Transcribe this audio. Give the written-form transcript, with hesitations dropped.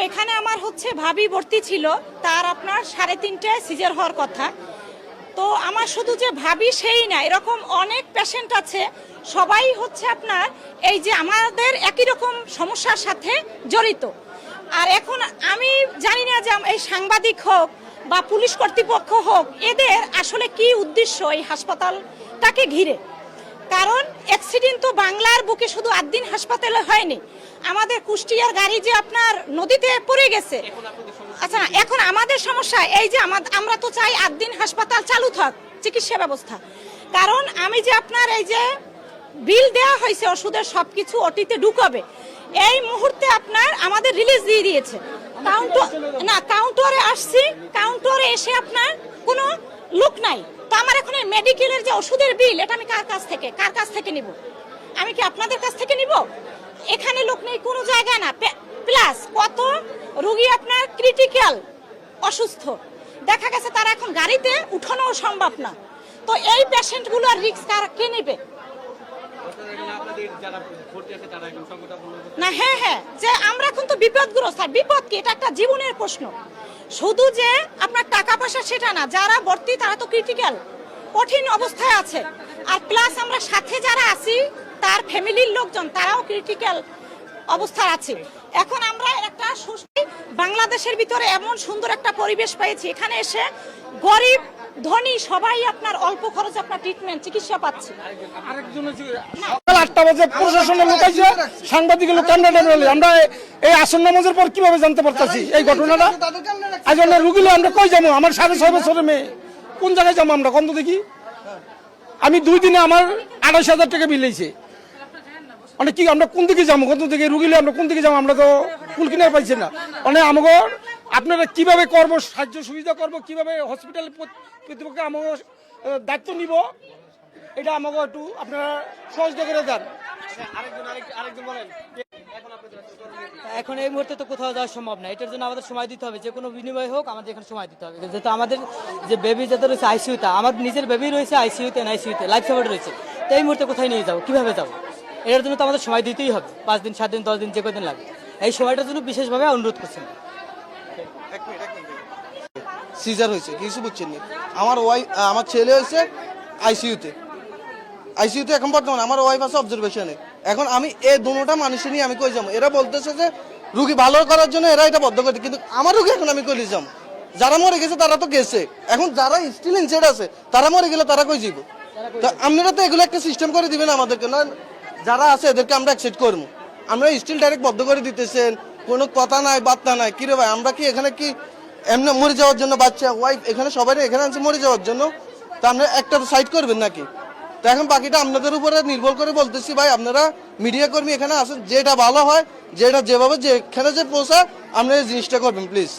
এখানে আমার হচ্ছে ভাবি ভর্তি ছিল, তার আপনার 3:30টায় সিজার হওয়ার কথা। তো আমার শুধু যে ভাবি সেই না, এরকম অনেক পেশেন্ট আছে, সবাই হচ্ছে আপনার এই যে আমাদের একই রকম সমস্যার সাথে জড়িত। আর এখন আমি জানি না যে এই সাংবাদিক হোক বা পুলিশ কর্তৃপক্ষ হোক, এদের আসলে কি উদ্দেশ্য এই হাসপাতালটাকে ঘিরে। কারণ অ্যাক্সিডেন্ট তো বাংলার বুকে শুধু আদ্দিন হাসপাতালে হয়নি, আমাদের কুষ্টিয়ার গাড়ি যে আপনার নদীতে পড়ে গেছে। আচ্ছা, এখন আমাদের সমস্যা এই যে আমরা তো চাই আদ্দিন হাসপাতাল চালু থাক চিকিৎসা ব্যবস্থা। কারণ আমি যে আপনার এই যে বিল দেওয়া হয়েছে ওষুধের সবকিছু ওটিতে ঢুকাবে, এই মুহূর্তে আপনার আমাদের রিলিজ দিয়ে দিয়েছে। কাউন্টারে আসছি, কাউন্টারে এসে আপনার কোনো লোক নাই। তো আমার এখন মেডিকেলের যে ওষুধের বিল, এটা আমি কার কাছ থেকে নিব? আমি কি আপনাদের কাছ থেকে নিব? এখানে লোক নেই কোনো জায়গায় না। প্লাস কত রোগী আপনার ক্রিটিক্যাল অসুস্থ, দেখা গেছে তারা এখন গাড়িতে উঠানোও সম্ভব না। তো এই পেশেন্টগুলোর রিস্ক কে নেবে? না, হ্যাঁ, যে আমরা এখন তো বিপদগ্রস্ত। আর বিপদ কি? এটা একটা জীবনের প্রশ্ন। শুধু যে আপনার টাকা পয়সা সেটা না, যারা ভর্তি তারা তো ক্রিটিক্যাল কঠিন অবস্থায় আছে। আর প্লাস আমরা সাথে যারা আছি তার ফ্যামিলির লোকজন, তারাও ক্রিটিক্যাল অবস্থায় আছে। এখন আমরা একটা বাংলাদেশের ভিতরে এমন সুন্দর একটা পরিবেশ পেয়েছি, এখানে এসে গরিব ধনী সবাই আপনার অল্প খরচে আপনার ট্রিটমেন্ট চিকিৎসা পাচ্ছে। সকাল 8টা বাজে প্রশাসনের লোক আইছে, সাংবাদিকের লোক আমরা এই আসন্ন নামাজের পর কিভাবে জানতে পারতাছি এই ঘটনাটা? আজ রুগী আমরা কই যাবো? আমার 6.5 বছরের মেয়ে, কোন জায়গায় যাবো আমরা? কত দেখি আমি 2 দিনে আমার 28,000 টাকা বিল হয়েছে। মানে কি আমরা কোন দিকে যাবো? কত দিকে রুগী আমরা কোন দিকে যাবো? আমরা তো ফুল কিনে পাইছি না। মানে আমাকে আপনারা কিভাবে করবো, সাহায্য সুবিধা করবো, কিভাবে হসপিটাল কর্তৃপক্ষে আমাকে দায়িত্ব নিব, এটা আমাকে একটু আপনারা সহযোগিতা করে দেন। এখন এই মুহূর্তে তো কোথাও যাওয়া সম্ভব না, এটার জন্য আমাদের সময় দিতে হবে। যে কোনো বিনিময় হোক আমাদের এখানে সময় দিতে হবে। যেহেতু আমাদের যে বেবি যাদের রয়েছে আইসিইউতে, আমার নিজের বেবি রয়েছে আইসিইউতে, লাইফ সাপোর্ট রয়েছে। তো এই মুহূর্তে কোথায় নিয়ে যাবো, কিভাবে যাবো? এটার জন্য তো আমাদের সময় দিতেই হবে, 5 দিন 7 দিন 10 দিন যে কদিন লাগে। এই সময়টার জন্য বিশেষভাবে অনুরোধ করছেন। সিজার হয়েছে, কিছু বুঝছেন না। আমার ছেলে হয়েছে আইসিইউতে এখন বর্তমানে, আমার ওয়াইফ আছে অবজারভেশনে। এখন আমি এই দুটোটা মানুষের নিয়ে আমি কই যাবো? এরা বলতেছে যে রুগী ভালো করার জন্য এরা এটা বদ্ধ করে, কিন্তু আমার রুগী এখন আমি কই যাবো? যারা মরে গেছে তারা তো গেছে, এখন যারা স্টিল ইনসেড আছে তারা মরে গেলে তারা কই যাব? তো আপনারা তো এগুলো একটা সিস্টেম করে দিবেন আমাদেরকে, না যারা আছে এদেরকে আমরা অ্যাকসেপ্ট করবো। আমরা স্টিল ডাইরেক্ট বদ্ধ করে দিতেছেন, কোনো কথা নাই বার্তা নাই। কি রে ভাই, আমরা কি এখানে কি এমনি মরে যাওয়ার জন্য? বাচ্চা ওয়াইফ এখানে সবাই এখানে আনছে মরে যাওয়ার জন্য? তো আপনারা একটা সাইড করবেন নাকি? তো এখন বাকিটা আপনাদের উপরে নির্ভর করে বলতেছি ভাই, আপনারা মিডিয়া কর্মী এখানে আসেন, যেটা ভালো হয়, যেটা যেভাবে যেখানে যে পৌঁছায় আপনারা এই জিনিসটা করবেন প্লিজ।